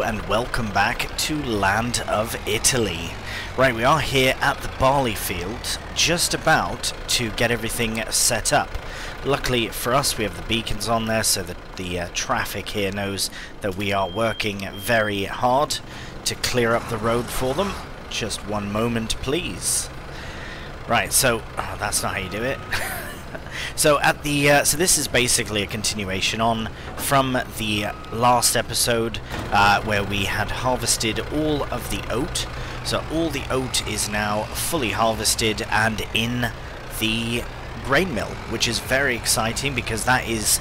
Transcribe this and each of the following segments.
and welcome back to Land of Italy. Right, we are here at the barley field, just about to get everything set up. Luckily for us, we have the beacons on there so that the traffic here knows that we are working very hard to clear up the road for them. Just one moment, please. Right, so that's not how you do it. So at the so this is basically a continuation on from the last episode where we had harvested all of the oat. So all the oat is now fully harvested and in the grain mill, which is very exciting because that is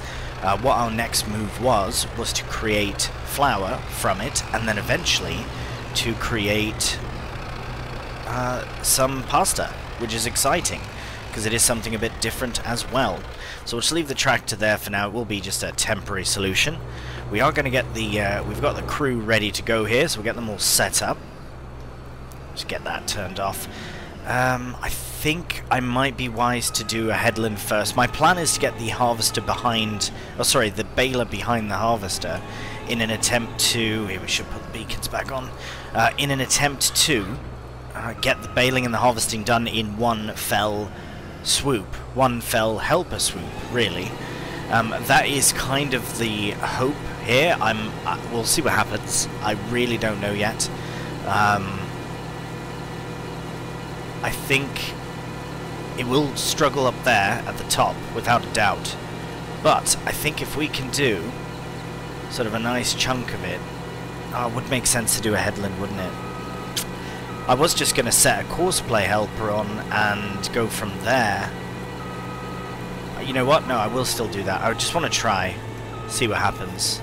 what our next move was to create flour from it, and then eventually to create some pasta, which is exciting because it is something a bit different as well. So we'll just leave the tractor there for now. It will be just a temporary solution. We are going to get the we've got the crew ready to go here, so we'll get them all set up. Just get that turned off. I think I might be wise to do a headland first. My plan is to get the harvester behind, oh sorry, the baler behind the harvester in an attempt to, here we should put the beacons back on, in an attempt to get the baling and the harvesting done in one fell swoop, one fell helper swoop, really. That is kind of the hope here. We'll see what happens. I really don't know yet. I think it will struggle up there at the top, without a doubt. But I think if we can do sort of a nice chunk of it, it would make sense to do a headland, wouldn't it? I was just going to set a courseplay helper on and go from there. You know what? No, I will still do that. I just want to try, see what happens.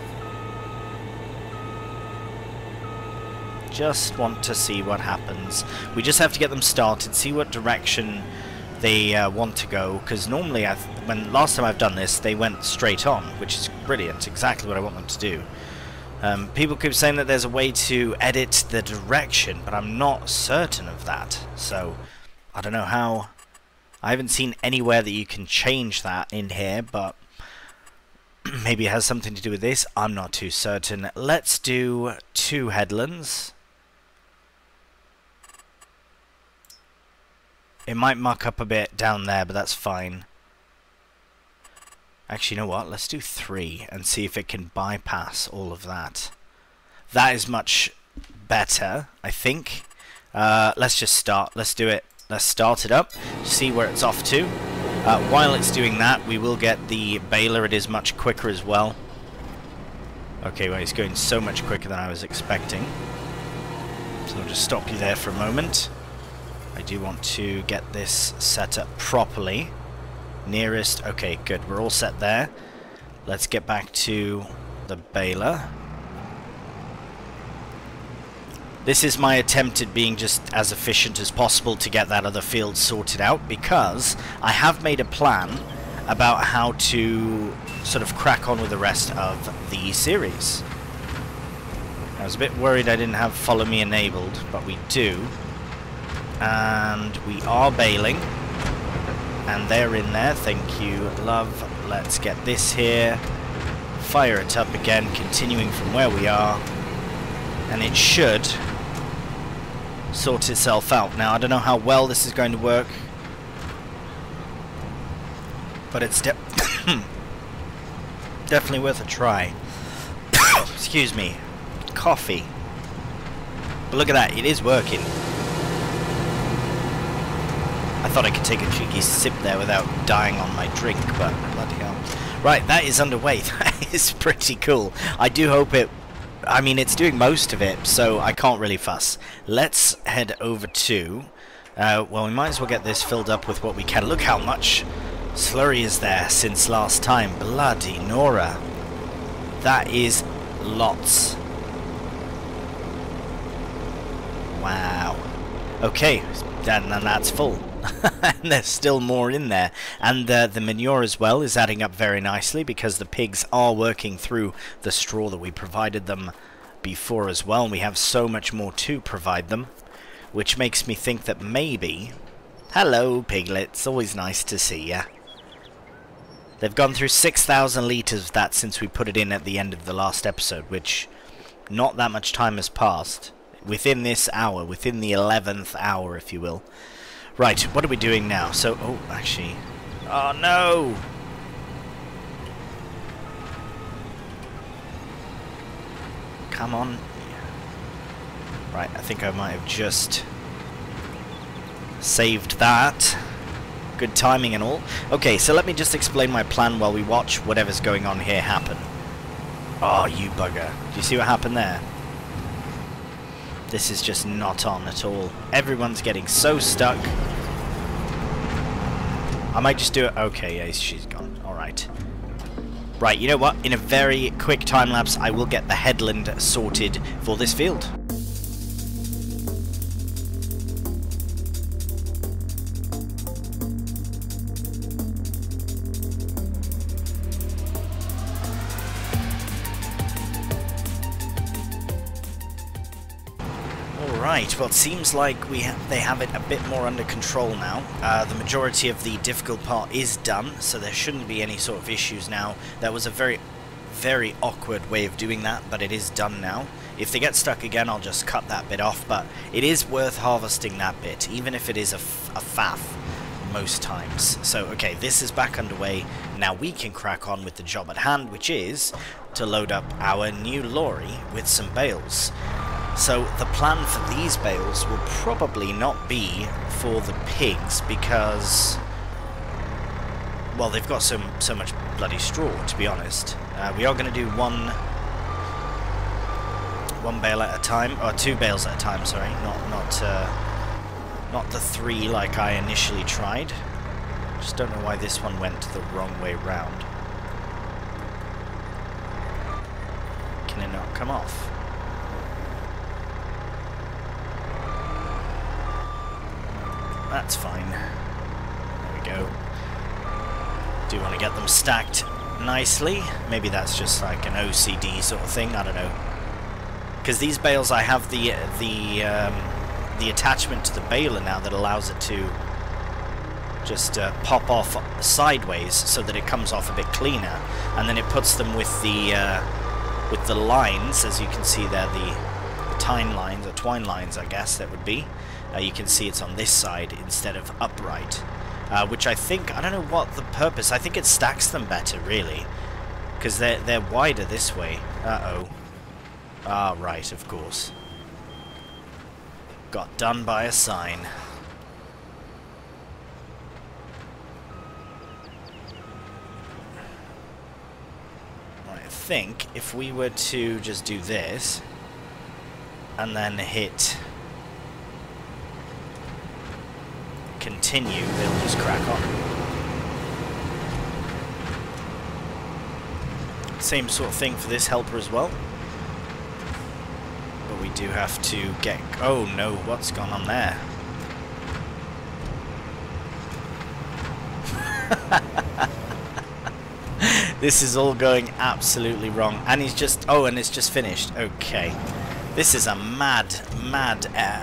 Just want to see what happens. We just have to get them started, see what direction they want to go, because normally, when last time I've done this, they went straight on, which is brilliant, exactly what I want them to do. People keep saying that there's a way to edit the direction, but I'm not certain of that. So, I don't know how. I haven't seen anywhere that you can change that in here, but maybe it has something to do with this. I'm not too certain. Let's do 2 headlands. It might muck up a bit down there, but that's fine. Actually, you know what? Let's do 3 and see if it can bypass all of that. That is much better, I think. Let's just start. Let's do it. Let's start it up. See where it's off to. While it's doing that, we will get the baler. It is much quicker as well. Okay, well, it's going so much quicker than I was expecting. So I'll just stop you there for a moment. I do want to get this set up properly. Nearest, okay, good, we're all set there. Let's get back to the baler. This is my attempt at being just as efficient as possible to get that other field sorted out, because I have made a plan about how to sort of crack on with the rest of the series. I was a bit worried I didn't have follow me enabled, but we do. And we are baling. And they're in there, thank you, love. Let's get this here. Fire it up again, continuing from where we are. And it should sort itself out. Now, I don't know how well this is going to work, but it's definitely worth a try. Excuse me. Coffee. But look at that, it is working. I thought I could take a cheeky sip there without dying on my drink, but bloody hell. Right, that is underway. That is pretty cool. I do hope it... I mean, it's doing most of it, so I can't really fuss. Let's head over to... well, we might as well get this filled up with what we can. Look how much slurry is there since last time. Bloody Nora. That is lots. Wow. Okay, and that's full. And there's still more in there, and the manure as well is adding up very nicely because the pigs are working through the straw that we provided them before as well, and we have so much more to provide them, which makes me think that maybe... Hello piglets, always nice to see ya. They've gone through 6,000 litres of that since we put it in at the end of the last episode, which Not that much time has passed. Within this hour, within the 11th hour, if you will. Right, what are we doing now? So, oh, actually... Oh, no! Come on. Right, I think I might have just saved that. Good timing and all. Okay, so let me just explain my plan while we watch whatever's going on here happen. Oh, you bugger. Do you see what happened there? This is just not on at all. Everyone's getting so stuck. I might just do it. Okay, yeah, she's gone. Alright. Right, you know what? In a very quick time lapse, I will get the headland sorted for this field. Right, well it seems like they have it a bit more under control now. The majority of the difficult part is done, so there shouldn't be any sort of issues now. That was a very, very awkward way of doing that, but it is done now. If they get stuck again, I'll just cut that bit off, but it is worth harvesting that bit, even if it is a faff most times. So, okay, this is back underway. Now we can crack on with the job at hand, which is to load up our new lorry with some bales. So the plan for these bales will probably not be for the pigs because, well, they've got so much bloody straw, to be honest. We are going to do one bale at a time, or 2 bales at a time. Sorry, not the 3 like I initially tried. Just don't know why this one went the wrong way round. Can it not come off? That's fine. There we go. Do want to get them stacked nicely. Maybe that's just like an OCD sort of thing. I don't know. Because these bales, I have the attachment to the baler now that allows it to just pop off sideways so that it comes off a bit cleaner, and then it puts them with the lines, as you can see there, the tine lines or twine lines, I guess that would be. You can see it's on this side instead of upright, which I think, I don't know what the purpose, I think it stacks them better, really, because they're wider this way. Uh-oh. Ah, right, of course. Got done by a sign. I think if we were to just do this, and then hit continue, they'll just crack on. Same sort of thing for this helper as well. But we do have to get... Oh no, what's gone on there? This is all going absolutely wrong. And he's just... Oh, and it's just finished. Okay. This is a mad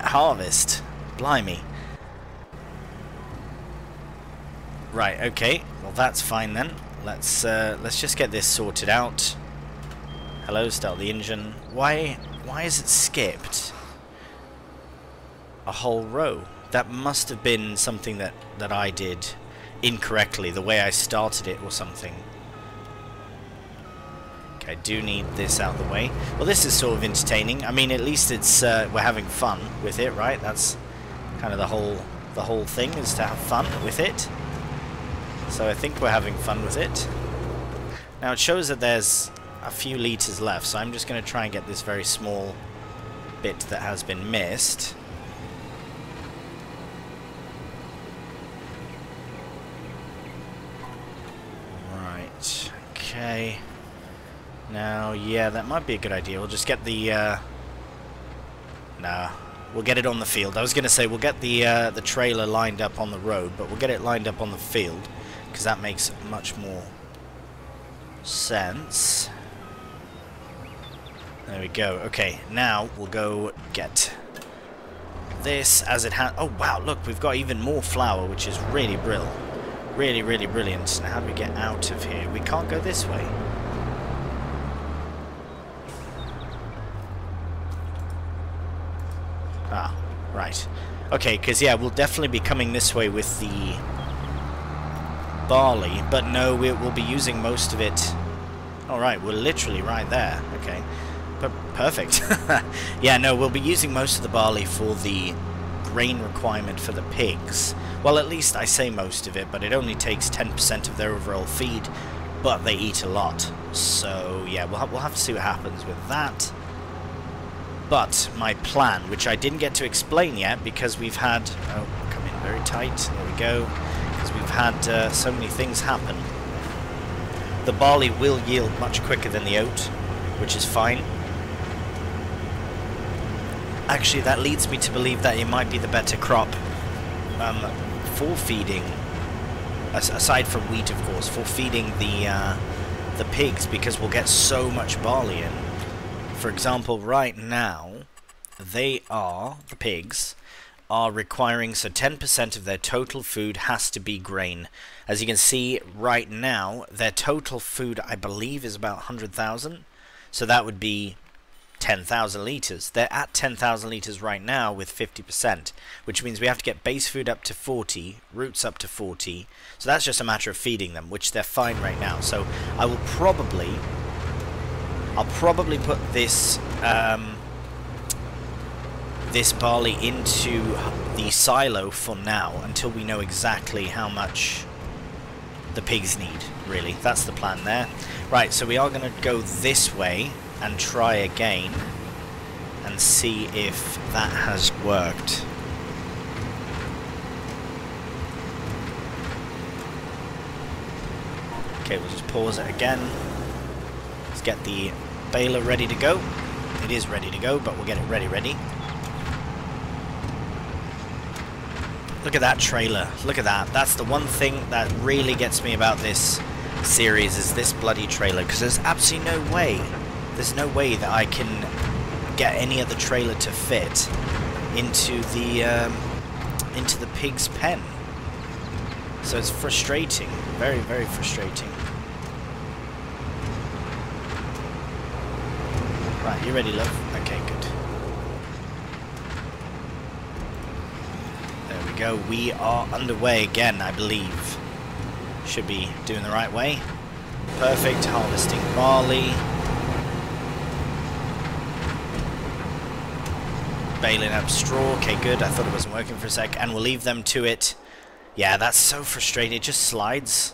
harvest. Blimey. Right, okay. Well, that's fine then. Let's just get this sorted out. Hello, start the engine. Why is it skipped a whole row? That must have been something that I did incorrectly, the way I started it or something. Okay, I do need this out of the way. Well, this is sort of entertaining. I mean, at least it's we're having fun with it, right? That's kind of the whole thing, is to have fun with it. So I think we're having fun with it. Now it shows that there's a few litres left, so I'm just going to try and get this very small bit that has been missed. Right, okay. Now, yeah, that might be a good idea. We'll just get the... Nah, we'll get it on the field. I was going to say we'll get the trailer lined up on the road, but we'll get it lined up on the field, because that makes much more sense. There we go. Okay, now we'll go get this as it has... Oh, wow, look, we've got even more flour, which is really brilliant. Really, really brilliant. Now, how do we get out of here? We can't go this way. Ah, right. Okay, because yeah, we'll definitely be coming this way with the barley, but no, we'll be using most of it. Alright, we're literally right there. Okay, but perfect. Yeah, no, we'll be using most of the barley for the grain requirement for the pigs. Well, at least I say most of it, but it only takes 10% of their overall feed, but they eat a lot. So yeah, we'll have to see what happens with that. But my plan, which I didn't get to explain yet because we've had... Oh, come in very tight. There we go. Because we've had so many things happen. The barley will yield much quicker than the oat, which is fine. Actually, that leads me to believe that it might be the better crop for feeding, aside from wheat, of course, for feeding the pigs, because we'll get so much barley in. For example, right now, the pigs are requiring, so 10% of their total food has to be grain. As you can see, right now, their total food, I believe, is about 100,000. So that would be 10,000 litres. They're at 10,000 litres right now with 50%, which means we have to get base food up to 40, roots up to 40. So that's just a matter of feeding them, which they're fine right now. So I'll probably put this this barley into the silo for now until we know exactly how much the pigs need, really. That's the plan there. Right, so we are going to go this way and try again and see if that has worked. Okay, we'll just pause it again. Let's get the baler ready to go. It is ready to go, but we'll get it ready. Look at that trailer. Look at that. That's the one thing that really gets me about this series, is this bloody trailer, because there's absolutely no way. There's no way that I can get any other trailer to fit into the pig's pen. So it's frustrating. Very, very frustrating. Right, you ready, love? Okay, good. There we go. We are underway again, I believe. Should be doing the right way. Perfect. Harvesting barley. Baling up straw. Okay, good. I thought it wasn't working for a sec. And we'll leave them to it. Yeah, that's so frustrating. It just slides.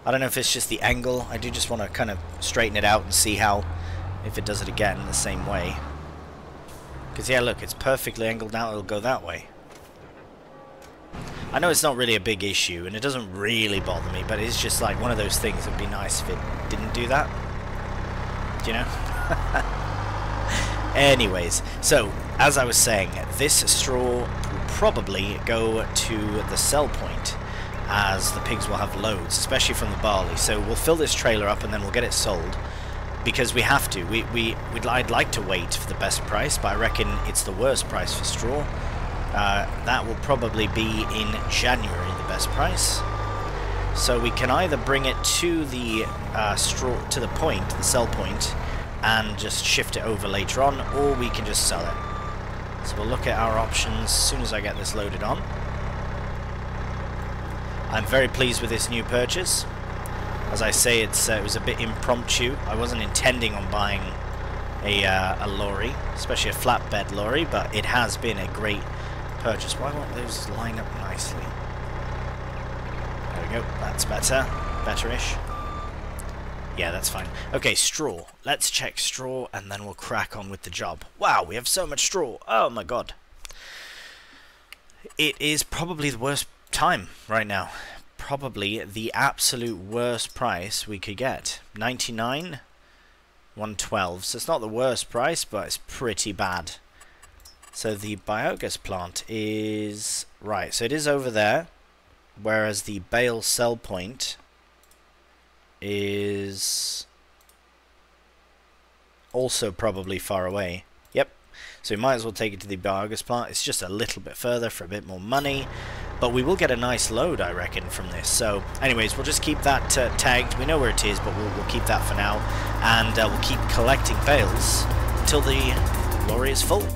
I don't know if it's just the angle. I do just want to kind of straighten it out and see how, if it does it again the same way. Because, yeah, look, it's perfectly angled now. It'll go that way. I know it's not really a big issue, and it doesn't really bother me, but it's just like one of those things. It would be nice if it didn't do that. Do you know? Anyways, so, as I was saying, this straw will probably go to the sell point, as the pigs will have loads, especially from the barley. So we'll fill this trailer up and then we'll get it sold, because we have to. I'd like to wait for the best price, but I reckon it's the worst price for straw. That will probably be in January, the best price. So we can either bring it to the straw, to the point, the sell point, and just shift it over later on, or we can just sell it. So we'll look at our options as soon as I get this loaded on. I'm very pleased with this new purchase. As I say, it was a bit impromptu. I wasn't intending on buying a lorry, especially a flatbed lorry, but it has been a great purchase. Why won't those line up nicely? There we go. That's better. Better-ish. Yeah, that's fine. Okay, straw. Let's check straw, and then we'll crack on with the job. Wow, we have so much straw. Oh my god. It is probably the worst time right now. Probably the absolute worst price we could get. 99, 112. So it's not the worst price, but it's pretty bad. So the biogas plant is... Right, so it is over there. Whereas the Bales sell point is also probably far away. Yep. So we might as well take it to the biogas plant. It's just a little bit further for a bit more money. But we will get a nice load, I reckon, from this. So, anyways, we'll just keep that tagged. We know where it is, but we'll keep that for now. And we'll keep collecting bales until the lorry is full.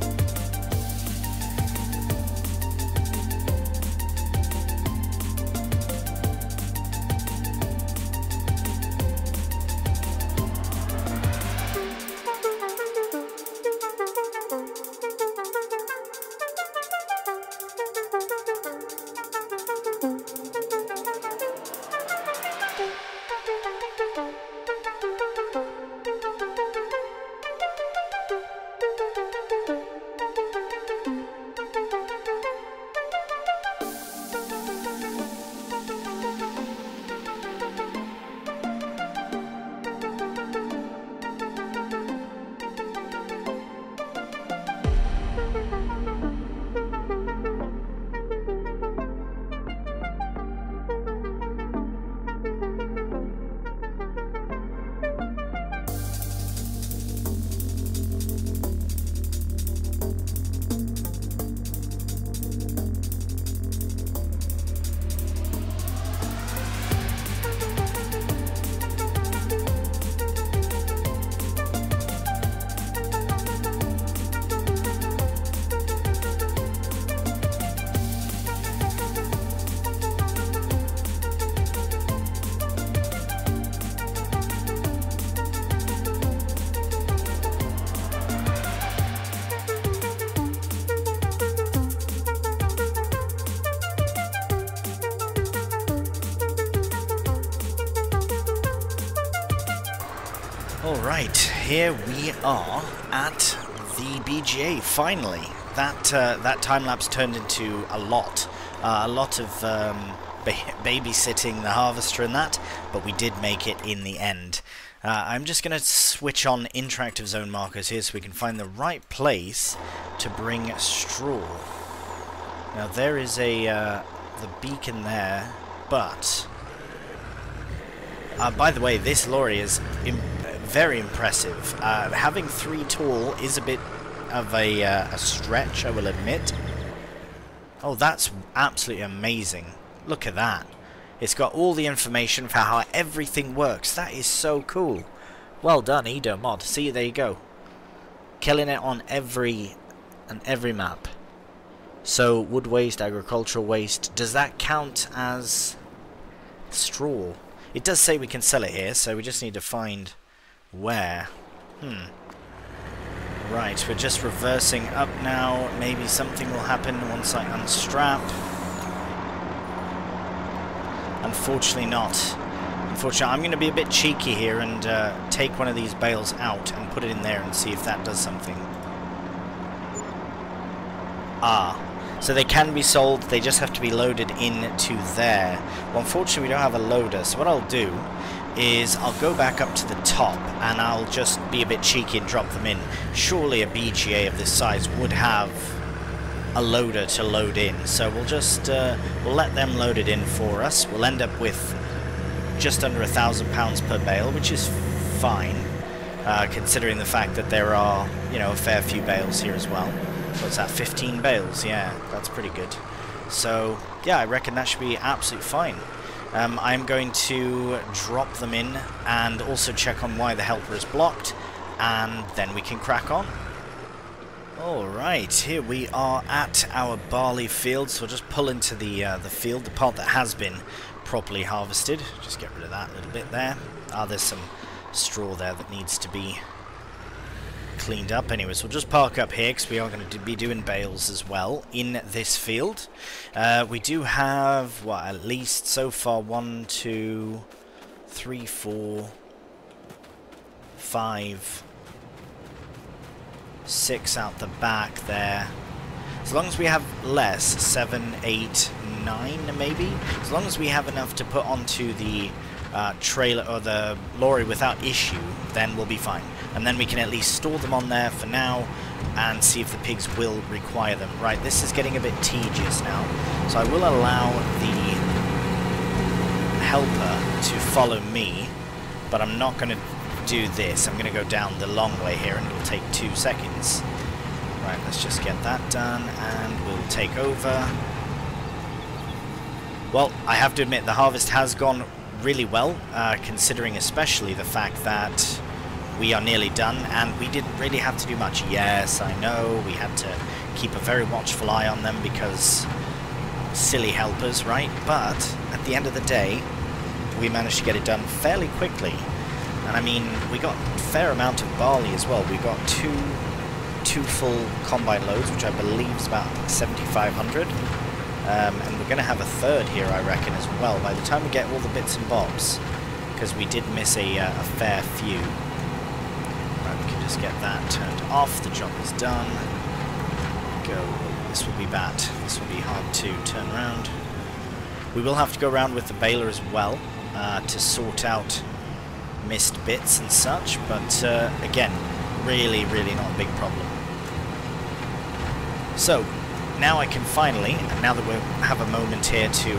Alright, here we are at the BGA, finally. That time-lapse turned into a lot of babysitting the harvester and that, but we did make it in the end. I'm just going to switch on interactive zone markers here so we can find the right place to bring straw. Now there is the beacon there, but by the way, this lorry is very impressive. Having 3 tall is a bit of a stretch, I will admit. Oh, that's absolutely amazing. Look at that. It's got all the information for how everything works. That is so cool. Well done, Edo Mod. See, there you go. Killing it on every map. So, wood waste, agricultural waste. Does that count as straw? It does say we can sell it here, so we just need to find where. Right, we're just reversing up now. Maybe something will happen once I unstrap. Unfortunately not. Unfortunately, I'm going to be a bit cheeky here and take one of these bales out and put it in there and see if that does something. So they can be sold, they just have to be loaded into there. Well, unfortunately we don't have a loader, so what I'll do is I'll go back up to the top and I'll just be a bit cheeky and drop them in. Surely a BGA of this size would have a loader to load in, so we'll just we'll let them load it in for us. We'll end up with just under £1,000 per bale, which is fine, considering the fact that there are, you know, a fair few bales here as well. What's that, 15 bales? Yeah, that's pretty good. So, yeah, I reckon that should be absolutely fine. I'm going to drop them in and also check on why the helper is blocked, and then we can crack on. Alright, here we are at our barley field, so we'll just pull into the field, the part that has been properly harvested. Just get rid of that little bit there. There's some straw there that needs to be cleaned up. Anyways, we'll just park up here because we are going to be doing bales as well in this field. We do have, what, at least so far 1, 2, 3, 4, 5, 6 out the back there. As long as we have less, 7, 8, 9 maybe, as long as we have enough to put onto the trailer or the lorry without issue, then we'll be fine. And then we can at least store them on there for now and see if the pigs will require them. Right, this is getting a bit tedious now, so I will allow the helper to follow me, but I'm not going to do this. I'm going to go down the long way here and it'll take 2 seconds. Right, let's just get that done and we'll take over. Well, I have to admit the harvest has gone really well, considering especially the fact that we are nearly done and we didn't really have to do much. Yes, I know, we had to keep a very watchful eye on them because silly helpers, right? But at the end of the day, we managed to get it done fairly quickly. And I mean, we got a fair amount of barley as well. We got two full combine loads, which I believe is about 7,500. And we're going to have a third here, I reckon, as well, by the time we get all the bits and bobs, because we did miss a fair few. Right, we can just get that turned off. The job is done. Go. This will be bad. This will be hard to turn around. We will have to go around with the baler as well to sort out missed bits and such, but again, really not a big problem. So now I can finally, now that we have a moment here to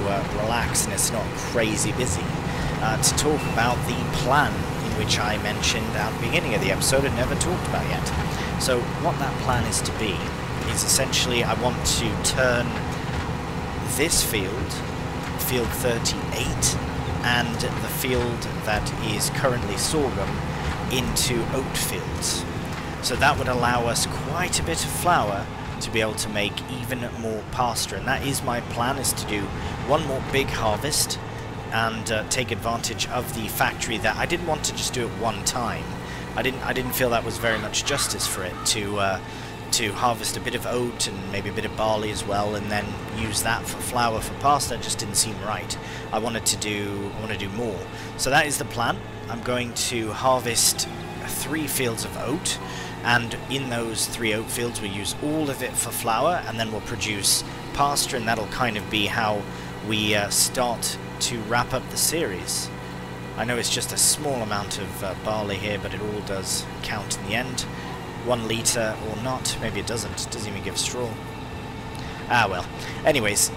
relax and it's not crazy busy, to talk about the plan in which I mentioned at the beginning of the episode and never talked about yet. So what that plan is to be is essentially I want to turn this field, field 38, and the field that is currently sorghum into oat fields. So that would allow us quite a bit of flour to be able to make even more pasta, and that is my plan, is to do one more big harvest and take advantage of the factory. That I didn't want to just do it one time. I didn't feel that was very much justice for it to harvest a bit of oat and maybe a bit of barley as well, and then use that for flour for pasta. It just didn't seem right. I want to do more. So that is the plan. I'm going to harvest 3 fields of oat, and in those 3 oat fields we use all of it for flour, and then we'll produce pasture, and that'll kind of be how we start to wrap up the series. I know it's just a small amount of barley here, but it all does count in the end. 1 litre or not, maybe it doesn't even give straw. Ah well, anyways,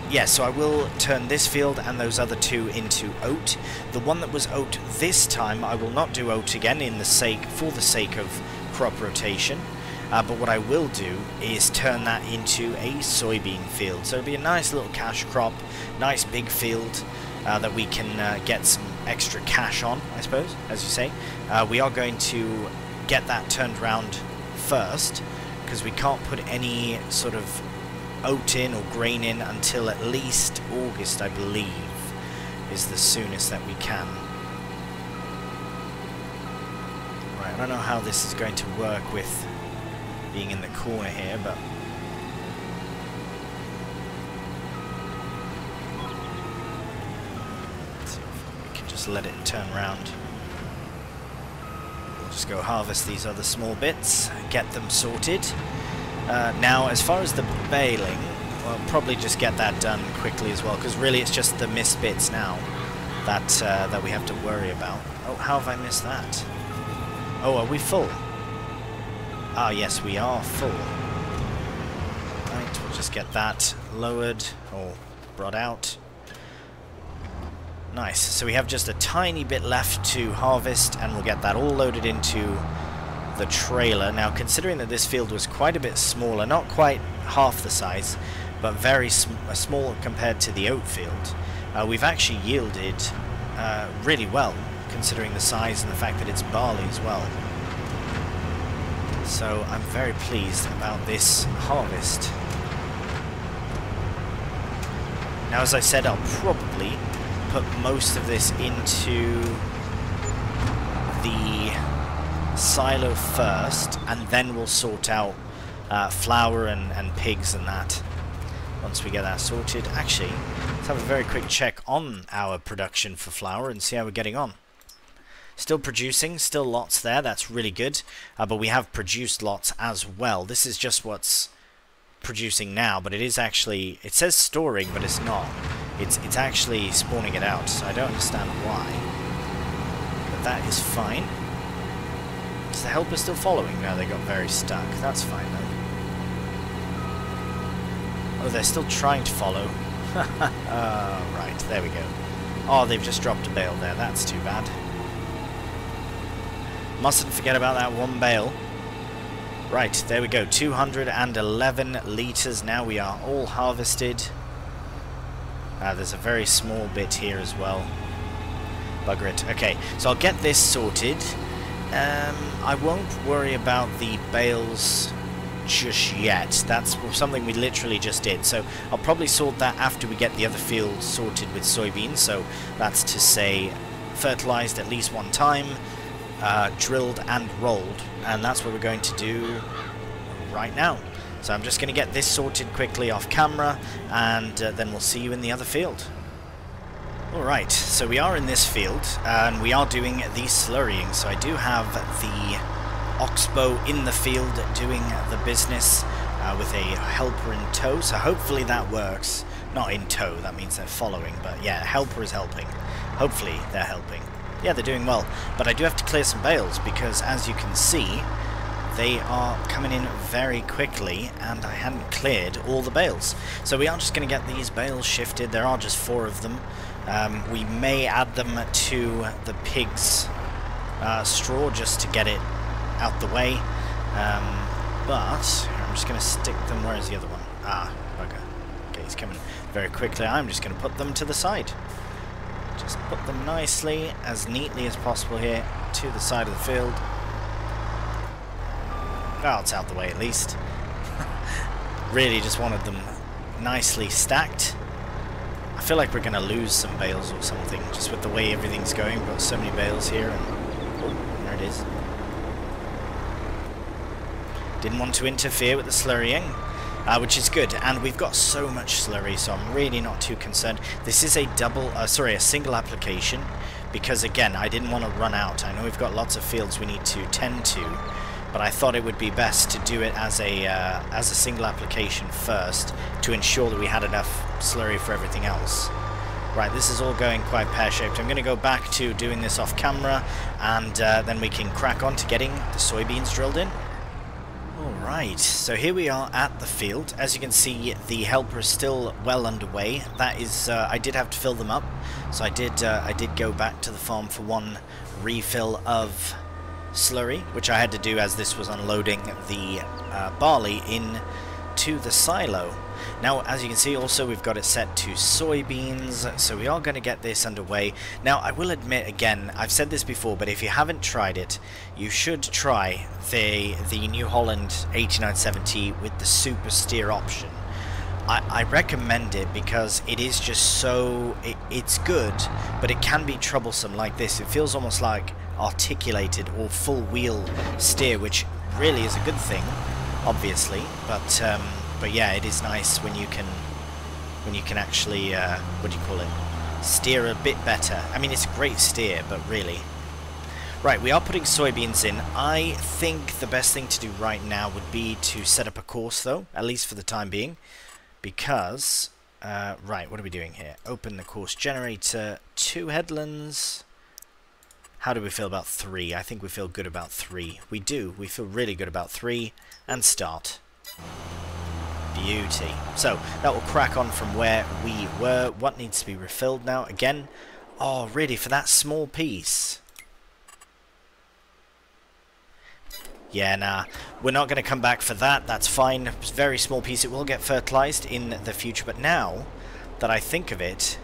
yeah, so I will turn this field and those other 2 into oat. The one that was oat this time, I will not do oat again for the sake of crop rotation. But what I will do is turn that into a soybean field. So it'll be a nice little cash crop, nice big field that we can get some extra cash on, I suppose, as you say. We are going to get that turned around first, because we can't put any sort of oat in or grain in until at least August, I believe, is the soonest that we can. Right, I don't know how this is going to work with being in the corner here, but let's see if we can just let it turn around. We'll just go harvest these other small bits, get them sorted. Now, as far as the baling, I'll probably just get that done quickly as well, because really it's just the missed bits now that that we have to worry about. Oh, how have I missed that? Oh, are we full? Ah, yes, we are full. Right, we'll just get that lowered or brought out. Nice. So we have just a tiny bit left to harvest, and we'll get that all loaded into the trailer. Now, considering that this field was quite a bit smaller, not quite half the size, but very small compared to the oat field, we've actually yielded really well, considering the size and the fact that it's barley as well. So I'm very pleased about this harvest. Now, as I said, I'll probably put most of this into the silo first, and then we'll sort out flour and pigs and that once we get that sorted. Actually, let's have a very quick check on our production for flour and see how we're getting on. Still producing, still lots there, that's really good, but we have produced lots as well. This is just what's producing now, but it is actually, it says storing, but it's not. It's actually spawning it out, so I don't understand why. But that is fine. Is the helper still following? No, they got very stuck. That's fine though. Oh, they're still trying to follow. Right, there we go. Oh, they've just dropped a bale there, that's too bad. Mustn't forget about that 1 bale. Right, there we go. 211 litres. Now we are all harvested. There's a very small bit here as well. Bugger it. Okay, so I'll get this sorted. I won't worry about the bales just yet. That's something we literally just did. So I'll probably sort that after we get the other fields sorted with soybeans. So that's to say fertilized at least 1 time. Drilled and rolled, and that's what we're going to do right now. So I'm just going to get this sorted quickly off camera, and then we'll see you in the other field. Alright, so we are in this field, and we are doing the slurrying. So I do have the oxbow in the field doing the business with a helper in tow, so hopefully that works. Not in tow, that means they're following, but yeah, helper is helping. Hopefully they're helping. Yeah, they're doing well, but I do have to clear some bales because, as you can see, they are coming in very quickly, and I hadn't cleared all the bales. So we are just going to get these bales shifted. There are just 4 of them. We may add them to the pigs' straw just to get it out the way, but I'm just going to stick them. Where is the other one? Ah, bugger. Okay, he's coming very quickly. I'm just going to put them to the side. Just put them nicely, as neatly as possible here, to the side of the field. Well, it's out the way at least. Really just wanted them nicely stacked. I feel like we're going to lose some bales or something, just with the way everything's going. We've got so many bales here, and oh, there it is. Didn't want to interfere with the slurrying. Which is good, and we've got so much slurry, so I'm really not too concerned. This is a a single application, because again, I didn't want to run out. I know we've got lots of fields we need to tend to, but I thought it would be best to do it as a single application first to ensure that we had enough slurry for everything else. Right, this is all going quite pear-shaped. I'm going to go back to doing this off camera, and then we can crack on to getting the soybeans drilled in. Alright, so here we are at the field. As you can see, the helper is still well underway. That is, I did have to fill them up, so I did go back to the farm for one refill of slurry, which I had to do as this was unloading the barley in to the silo. Now, as you can see, also we've got it set to soybeans, so we are going to get this underway. Now, I will admit, again, I've said this before, but if you haven't tried it, you should try the New Holland 8970 with the super steer option. I recommend it because it is just so... it's good, but it can be troublesome like this. It feels almost like articulated or full wheel steer, which really is a good thing, obviously, but yeah, it is nice when you can actually what do you call it, steer a bit better. I mean, it's a great steer, but really. Right, we are putting soybeans in. I think the best thing to do right now would be to set up a course, though, at least for the time being, because right, what are we doing here? Open the course generator. 2 headlands. How do we feel about 3? I think we feel good about 3. We do. We feel really good about 3. And start. Beauty. So, that will crack on from where we were. What needs to be refilled now? Again, oh, really, for that small piece? Yeah, nah. We're not going to come back for that. That's fine. It's a very small piece. It will get fertilized in the future. But now that I think of it,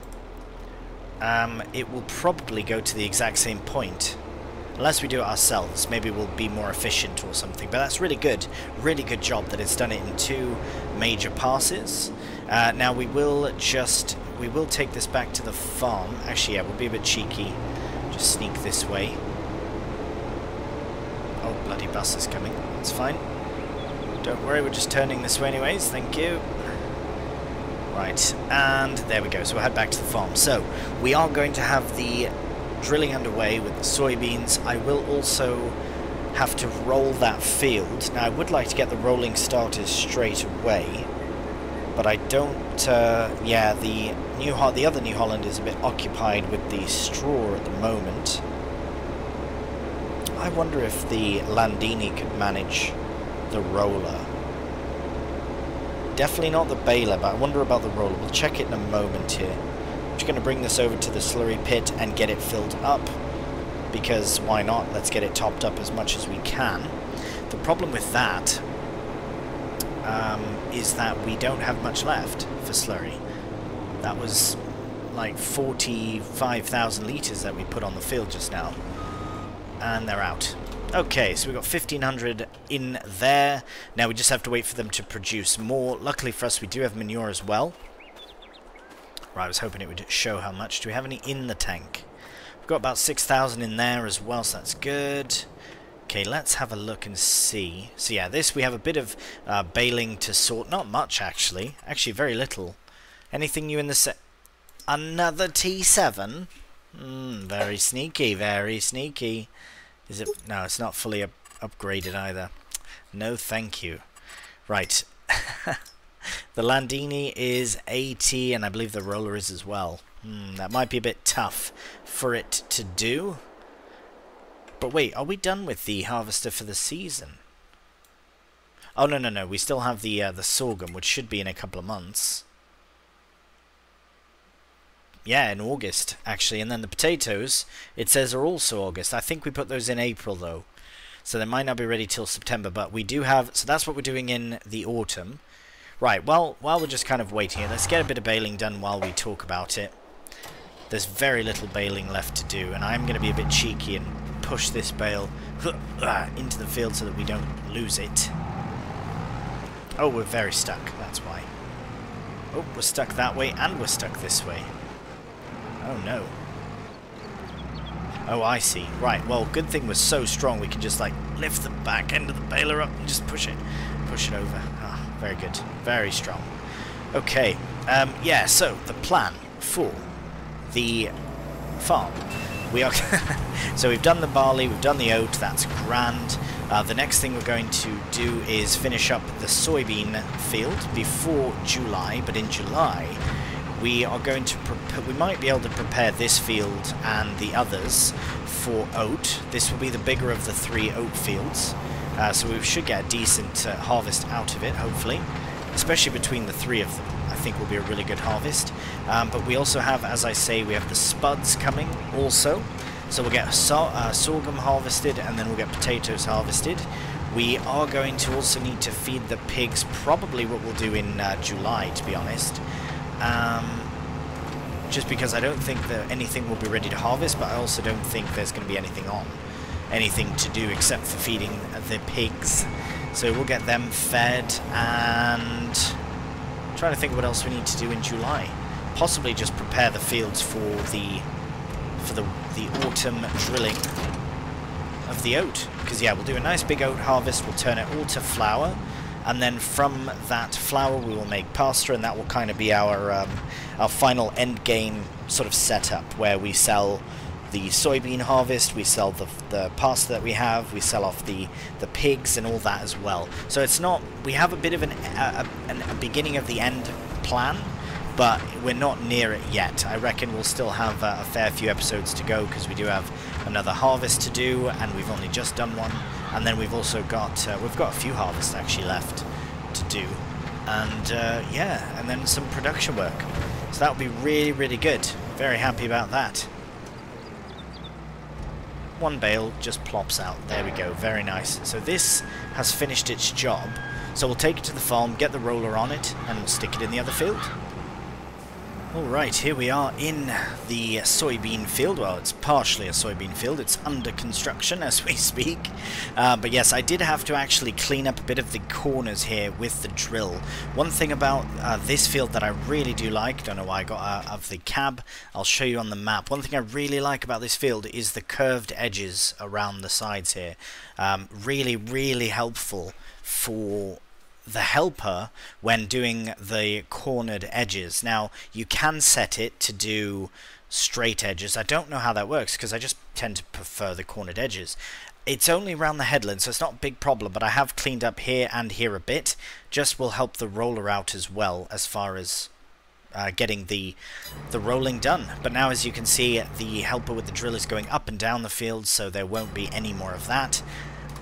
it will probably go to the exact same point. Unless we do it ourselves, maybe we'll be more efficient or something. But that's really good job that it's done it in 2 major passes. Now we will take this back to the farm. Actually, yeah, we'll be a bit cheeky. Just sneak this way. Oh, bloody bus is coming. That's fine. Don't worry, we're just turning this way anyways. Thank you. Right, and there we go. So we'll head back to the farm. So we are going to have the drilling underway with the soybeans. I will also have to roll that field. Now I would like to get the rolling started straight away, but I don't. Yeah, the other New Holland is a bit occupied with the straw at the moment. I wonder if the Landini could manage the roller. Definitely not the baler, but I wonder about the roller. We'll check it in a moment here. I'm just going to bring this over to the slurry pit and get it filled up, because why not? Let's get it topped up as much as we can. The problem with that is that we don't have much left for slurry. That was like 45,000 litres that we put on the field just now, and they're out. Okay, so we've got 1,500 in there. Now we just have to wait for them to produce more. Luckily for us, we do have manure as well. Right, I was hoping it would show how much. Do we have any in the tank? We've got about 6,000 in there as well, so that's good. Okay, let's have a look and see. So yeah, this we have a bit of baling to sort. Not much, actually. Actually, very little. Anything new in the set? Another T7? Very sneaky, very sneaky. Is it? No, it's not fully upgraded either. No, thank you. Right. The Landini is 80, and I believe the roller is as well. That might be a bit tough for it to do. But wait, are we done with the harvester for the season? Oh, no. We still have the sorghum, which should be in a couple of months. Yeah, in August, actually. And then the potatoes, it says, are also August. I think we put those in April, though. So they might not be ready till September. But we do have... So that's what we're doing in the autumn. Right, well, while we're just kind of waiting here, let's get a bit of baling done while we talk about it. There's very little baling left to do. And I'm going to be a bit cheeky and push this bale into the field so that we don't lose it. Oh, we're very stuck. That's why. Oh, we're stuck that way and we're stuck this way. Oh no. Oh, I see. Right, well, good thing we're so strong we can just, like, lift the back end of the baler up and just push it over. Ah, very good. Very strong. Okay, yeah, so the plan for the farm. We are so we've done the barley, we've done the oat, that's grand. The next thing we're going to do is finish up the soybean field before July, but in July we are going to we might be able to prepare this field and the others for oat. This will be the bigger of the 3 oat fields, so we should get a decent harvest out of it, hopefully, especially between the 3 of them. I think will be a really good harvest. But we also have, as I say, we have the spuds coming also. So we'll get sorghum harvested, and then we'll get potatoes harvested. We are going to also need to feed the pigs, probably what we'll do in July, to be honest. Just because I don't think that anything will be ready to harvest, but I also don't think there's going to be anything to do except for feeding the pigs. So we'll get them fed, and I'm trying to think what else we need to do in July. Possibly just prepare the fields for the autumn drilling of the oat, because yeah, we'll do a nice big oat harvest, we'll turn it all to flour, and then from that flour we will make pasta, and that will kind of be our final end game sort of setup, where we sell the soybean harvest, we sell the pasta that we have, we sell off the pigs and all that as well. So it's not, we have a bit of a beginning of the end plan, but we're not near it yet. I reckon we'll still have a fair few episodes to go, because we do have another harvest to do, and we've only just done one, and then we've also got we've got a few harvests actually left to do, and yeah, and then some production work. So that will be really, really good. Very happy about that. One bale just plops out. There we go. Very nice. So this has finished its job. So we'll take it to the farm, get the roller on it, and we'll stick it in the other field. Alright, here we are in the soybean field. Well, it's partially a soybean field. It's under construction as we speak. But yes, I did have to actually clean up a bit of the corners here with the drill. One thing about this field that I really do like, don't know why I got out of the cab, I'll show you on the map. One thing I really like about this field is the curved edges around the sides here. Really, really helpful for the helper when doing the cornered edges. Now, you can set it to do straight edges. I don't know how that works, because I just tend to prefer the cornered edges. It's only around the headland, so it's not a big problem, but I have cleaned up here and here a bit. Just will help the roller out as well, as far as getting the rolling done. But now, as you can see, the helper with the drill is going up and down the field, so there won't be any more of that.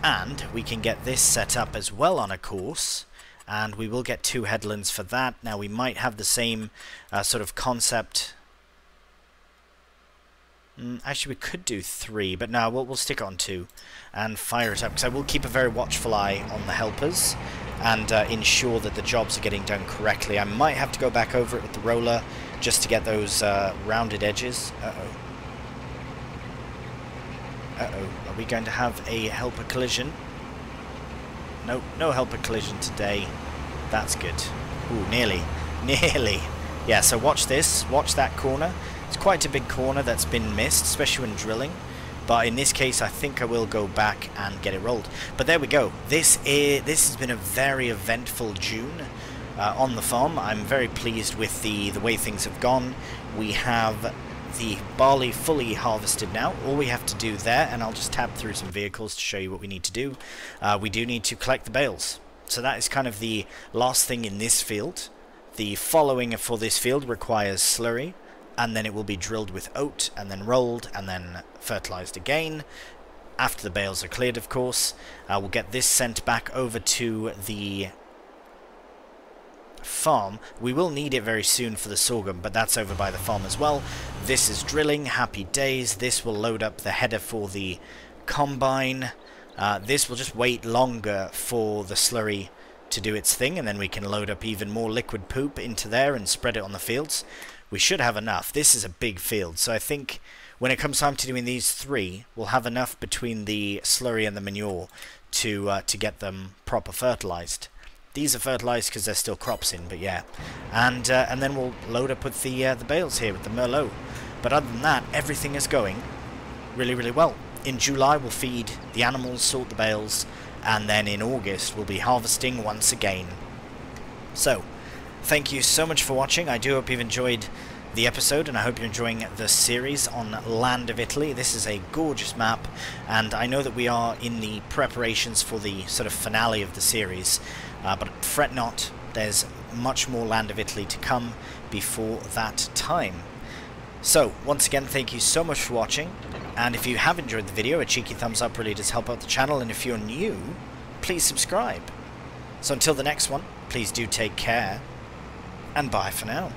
And we can get this set up as well on a course, and we will get 2 headlands for that. Now, we might have the same sort of concept. Actually, we could do 3, but no, we'll stick it on 2 and fire it up, because I will keep a very watchful eye on the helpers and ensure that the jobs are getting done correctly. I might have to go back over it with the roller just to get those rounded edges. Are we going to have a helper collision? Nope, no helper collision today. That's good. Ooh, nearly. Nearly. Yeah, so watch this. Watch that corner. It's quite a big corner that's been missed, especially when drilling. But in this case, I think I will go back and get it rolled. But there we go. This has been a very eventful June on the farm. I'm very pleased with the way things have gone. We have the barley fully harvested now. All we have to do there, and I'll just tab through some vehicles to show you what we need to do. We do need to collect the bales. So that is kind of the last thing in this field. The following for this field requires slurry, and then it will be drilled with oat, and then rolled, and then fertilized again. After the bales are cleared, of course. We'll get this sent back over to the farm. We will need it very soon for the sorghum, but that's over by the farm as well. This is drilling. Happy days. This will load up the header for the combine. This will just wait longer for the slurry to do its thing, and then we can load up even more liquid poop into there and spread it on the fields. We should have enough. This is a big field, so I think when it comes time to doing these 3, we'll have enough between the slurry and the manure to get them proper fertilized. These are fertilized because there's still crops in, but yeah. And then we'll load up with the bales here with the Merlot. But other than that, everything is going really, really well. In July, we'll feed the animals, sort the bales, and then in August, we'll be harvesting once again. So, thank you so much for watching. I do hope you've enjoyed the episode, and I hope you're enjoying the series on Land of Italy. This is a gorgeous map, and I know that we are in the preparations for the sort of finale of the series, but fret not, there's much more Land of Italy to come before that time. So, once again, thank you so much for watching, and if you have enjoyed the video, a cheeky thumbs up really does help out the channel, and if you're new, please subscribe. So until the next one, please do take care, and bye for now.